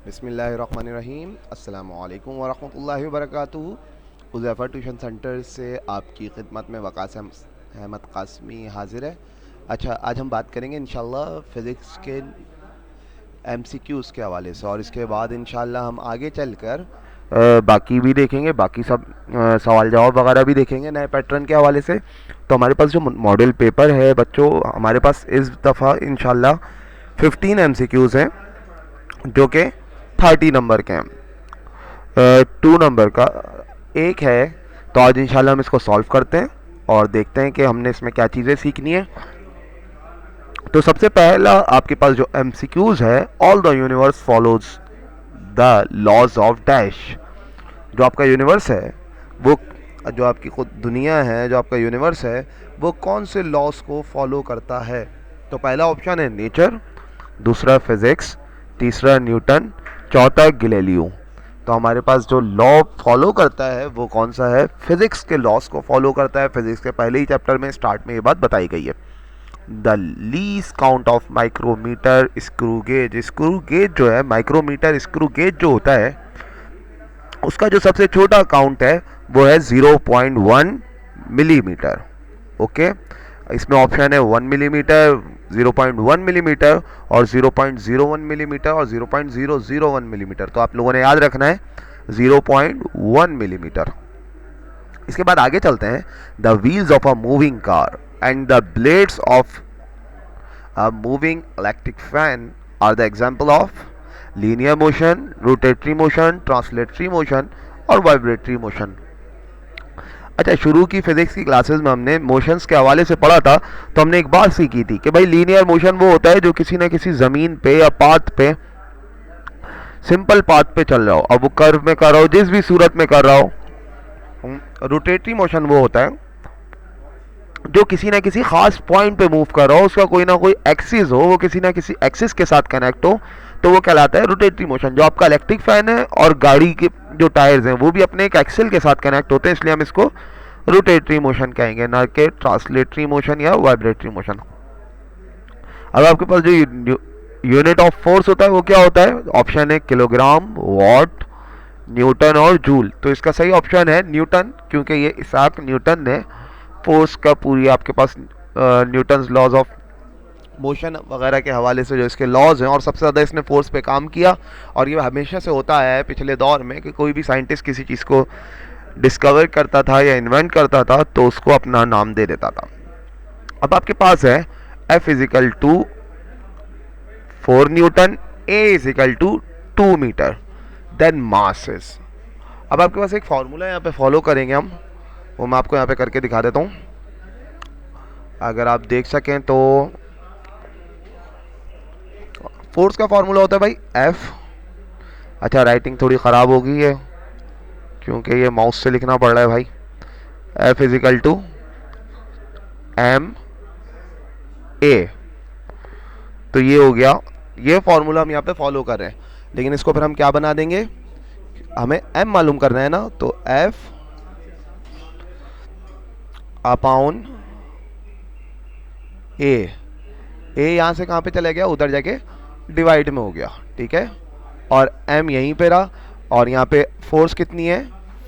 बिस्मिल्लाहिर्रहमानिर्रहीम अस्सलामुअलैकुम वरहमतुल्लाहि वबरकातुहू। हुज़ैफ़ा ट्यूशन सेंटर से आपकी खिदमत में वक़ास अहमद कासमी हाज़िर है। अच्छा, आज हम बात करेंगे इंशाल्लाह फ़िज़िक्स के एमसीक्यूज़ के हवाले से, और इसके बाद इंशाल्लाह हम आगे चलकर बाकी भी देखेंगे, बाकी सब सवाल जवाब वगैरह भी देखेंगे नए पैटर्न के हवाले से। तो हमारे पास जो मॉडल पेपर है बच्चों, हमारे पास इस दफ़ा इंशाल्लाह 15 एमसीक्यूज़ हैं जो कि 30 नंबर के हैं। 2 नंबर का एक है। तो आज इंशाल्लाह हम इसको सॉल्व करते हैं और देखते हैं कि हमने इसमें क्या चीज़ें सीखनी है। तो सबसे पहला आपके पास जो एमसीक्यूज़ है, all the universe follows the laws of dash. जो आपका यूनिवर्स है वो, जो आपकी खुद दुनिया है, जो आपका यूनिवर्स है वो कौन से लॉज को फॉलो करता है। तो पहला ऑप्शन है नेचर, दूसरा फिज़िक्स, तीसरा न्यूटन, चौथा गैलीलियो। तो हमारे पास जो लॉ फॉलो करता है वो कौन सा है? फिज़िक्स के लॉज को फॉलो करता है। फिज़िक्स के पहले ही चैप्टर में स्टार्ट में ये बात बताई गई है। The least count of micrometer screw gauge. Screw gauge जो है, माइक्रोमीटर स्क्रू गेज जो होता है, उसका जो सबसे छोटा काउंट है वो है 0.1 मिलीमीटर। ओके, इसमें ऑप्शन है 1 मिलीमीटर, 0.1 मिलीमीटर और 0.01 मिलीमीटर और 0.001 मिलीमीटर। तो आप लोगों ने याद रखना है 0.1 मिलीमीटर। इसके बाद आगे चलते हैं। The wheels of a moving car and the blades of a moving electric fan are the example of linear motion, rotatory motion, translatory motion और वाइब्रेटरी मोशन। अच्छा, शुरू की फिजिक्स की क्लासेस में हमने मोशंस के हवाले से पढ़ा था। तो हमने एक बात सीखी थी कि भाई लीनियर मोशन वो होता है जो किसी ना किसी ज़मीन पे या पाथ पे, सिंपल पाथ पे चल रहा हो, अब वो कर्व में कर रहा हो, जिस भी सूरत में कर रहा हो। रोटेटरी मोशन वो होता है जो किसी ना किसी खास पॉइंट पे मूव कर रहा हो, उसका कोई ना कोई एक्सिस हो, वो किसी ना किसी एक्सिस के साथ कनेक्ट हो, तो वो कहलाता है रोटेटरी मोशन। जो आपका इलेक्ट्रिक फैन है और गाड़ी के जो टायर्स हैं वो भी अपने एक एक्सिल के साथ कनेक्ट होते हैं, इसलिए हम इसको रोटेटरी मोशन कहेंगे, ना कि ट्रांसलेटरी मोशन या वाइब्रेटरी मोशन। अब आपके पास जो यूनिट ऑफ फोर्स होता है वो क्या होता है? ऑप्शन है किलोग्राम, वॉट, न्यूटन और जूल। तो इसका सही ऑप्शन है न्यूटन, क्योंकि ये इसाक न्यूटन ने फोर्स का पूरी आपके पास न्यूटन्स लॉज ऑफ मोशन वगैरह के हवाले से जो इसके लॉज हैं, और सबसे ज़्यादा इसने फोर्स पे काम किया। और ये हमेशा से होता है पिछले दौर में कि कोई भी साइंटिस्ट किसी चीज़ को डिस्कवर करता था या इन्वेंट करता था तो उसको अपना नाम दे देता था। अब आपके पास है F is equal to 4 newton, A is equal to 2 metre, then masses. अब आपके पास एक फॉर्मूला यहाँ पे फॉलो करेंगे हम, वो मैं आपको यहाँ पे करके दिखा देता हूँ, अगर आप देख सकें तो। फोर्स का फॉर्मूला होता है भाई F। अच्छा, राइटिंग थोड़ी ख़राब हो गई है क्योंकि ये माउस से लिखना पड़ रहा है भाई। F is equal to M A। तो ये हो गया, ये फॉर्मूला हम यहाँ पे फॉलो कर रहे हैं, लेकिन इसको फिर हम क्या बना देंगे, हमें M मालूम करना है ना, तो F अपॉन A। A यहाँ से कहाँ पे चला गया? उधर जाके डिवाइड में हो गया, ठीक है। और M यहीं पे रहा, और यहाँ पे फोर्स कितनी है?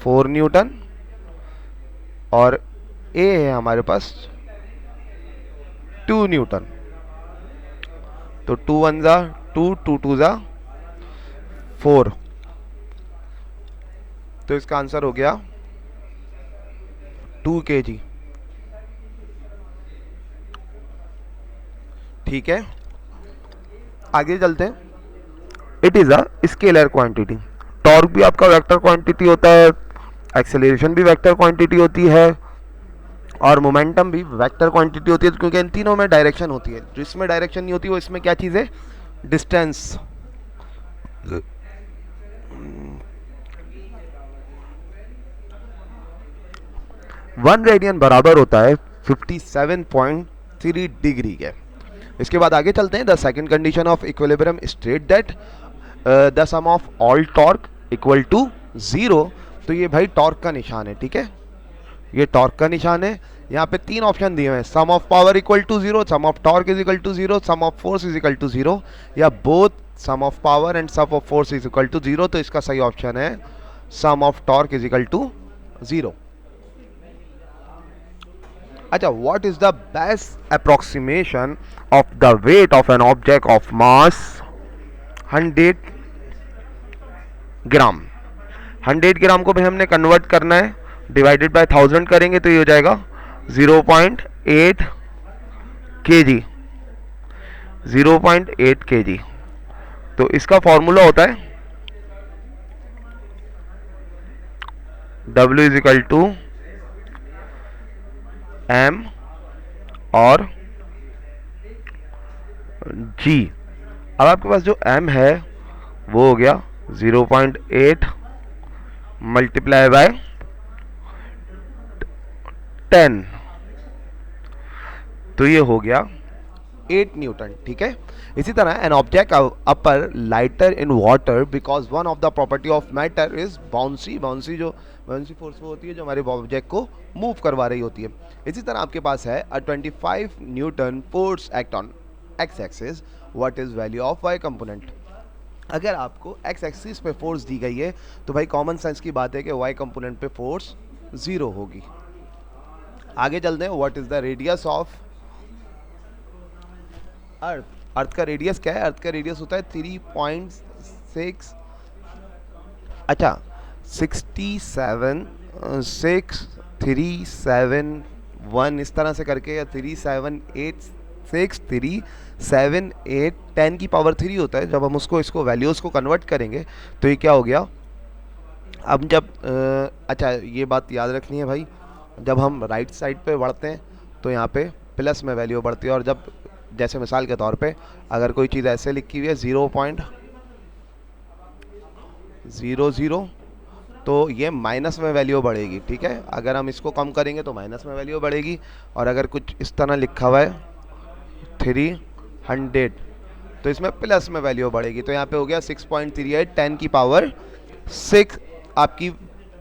4 न्यूटन, और A है हमारे पास 2 न्यूटन। तो 2 1 जा 2, 2 2 जा 4। तो इसका आंसर हो गया 2 kg। ठीक है, आगे चलते हैं। It is a scalar quantity. Torque भी आपका वेक्टर क्वांटिटी होता है, एक्सेलरेशन भी वेक्टर क्वांटिटी होती है, और मोमेंटम भी वेक्टर क्वांटिटी होती है, क्योंकि इन तीनों में डायरेक्शन होती है। जो इसमें डायरेक्शन नहीं होती वो इसमें क्या चीज़ है? डिस्टेंस। 1 रेडियन बराबर होता है 57.3 डिग्री के। इसके बाद आगे चलते हैं। The second condition of equilibrium state that the sum of all torque equal to 0। तो ये भाई टॉर्क का निशान है, ठीक है, ये टॉर्क का निशान है। यहाँ पे 3 ऑप्शन दिए हुए हैं, sum of power equal to 0, sum of torque is equal to 0, sum of force is equal to 0, या both sum of power and sum of force is equal to 0, तो इसका सही ऑप्शन है sum of torque is equal to 0। अच्छा, what is the best approximation of the weight of an object of mass 100 gram. 100 gram को भी हमने convert करना है, डिवाइडेड बाय 1000 करेंगे तो ये हो जाएगा 0.8 kg, 0.8 kg। तो इसका फॉर्मूला होता है W is equal to M और G। अब आपके पास जो M है वो हो गया 0.8 मल्टीप्लाई बाय 10, तो ये हो गया 8 न्यूटन। ठीक है। इसी तरह an object upper lighter in water because one of the property of matter is bouncy. Bouncy force वो होती है जो हमारे ऑब्जेक्ट को मूव करवा रही होती है। इसी तरह आपके पास है a 25 newton force act on X axis, what is value of Y component. अगर आपको एक्स एक्सिस पे फोर्स दी गई है तो भाई कॉमन सेंस की बात है कि वाई कंपोनेंट पे फोर्स 0 होगी। आगे चलते हैं, what is the radius of earth. Earth का रेडियस क्या है? अर्थ का रेडियस होता है 3.6, अच्छा 67,6371 इस तरह से करके, या 378637 की पावर 3 होता है। जब हम इसको वैल्यूज़ को कन्वर्ट करेंगे तो ये क्या हो गया। अब जब अच्छा ये बात याद रखनी है भाई, जब हम राइट साइड पे बढ़ते हैं तो यहाँ पे प्लस में वैल्यू बढ़ती है, और जब जैसे मिसाल के तौर पे अगर कोई चीज़ ऐसे लिखी हुई है 0.00 तो ये माइनस में वैल्यू बढ़ेगी। ठीक है, अगर हम इसको कम करेंगे तो माइनस में वैल्यू बढ़ेगी, और अगर कुछ इस तरह लिखा हुआ है 300 तो इसमें प्लस में वैल्यू बढ़ेगी। तो यहाँ पे हो गया 6.38 10 की पावर 6 आपकी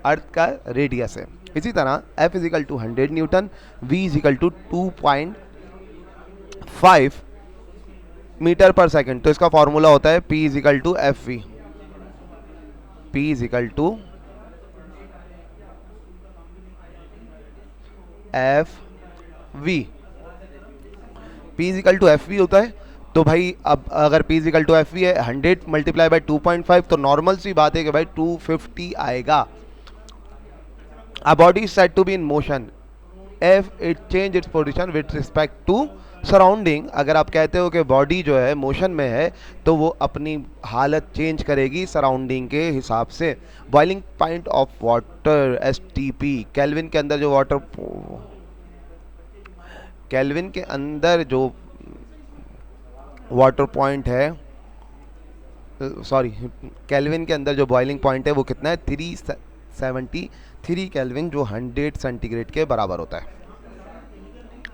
अर्थ का रेडियस है। इसी तरह F is equal to 100 newton, V is equal to 2.5 metre per second, तो इसका फॉर्मूला होता है P is equal to F V. P is equal to F V. P is equal to F V होता है। तो भाई अब अगर P is equal to F V है 100 मल्टीप्लाई बाई 2.5, तो नॉर्मल सी बात है कि भाई 250 आएगा। A body is said to be in motion if it change its position with respect to surrounding। अगर आप कहते हो कि बॉडी जो है मोशन में है तो वो अपनी हालत चेंज करेगी सराउंडिंग के हिसाब से। Boiling point of water STP, kelvin के अंदर जो वाटर पॉइंट है, सॉरी केल्विन के अंदर जो बॉइलिंग पॉइंट है वो कितना है 373 केल्विन, जो 100 सेंटीग्रेड के बराबर होता है।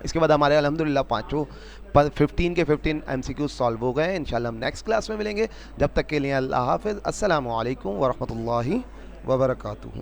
इसके बाद हमारे अल्हम्दुलिल्लाह 15 के 15 MCQ सॉल्व हो गए। इंशाल्लाह हम नेक्स्ट क्लास में मिलेंगे। जब तक के लिए अल्लाह हाफिज़। अस्सलामु अलैकुम वरहमतुल्लाहि वबरकातुहू।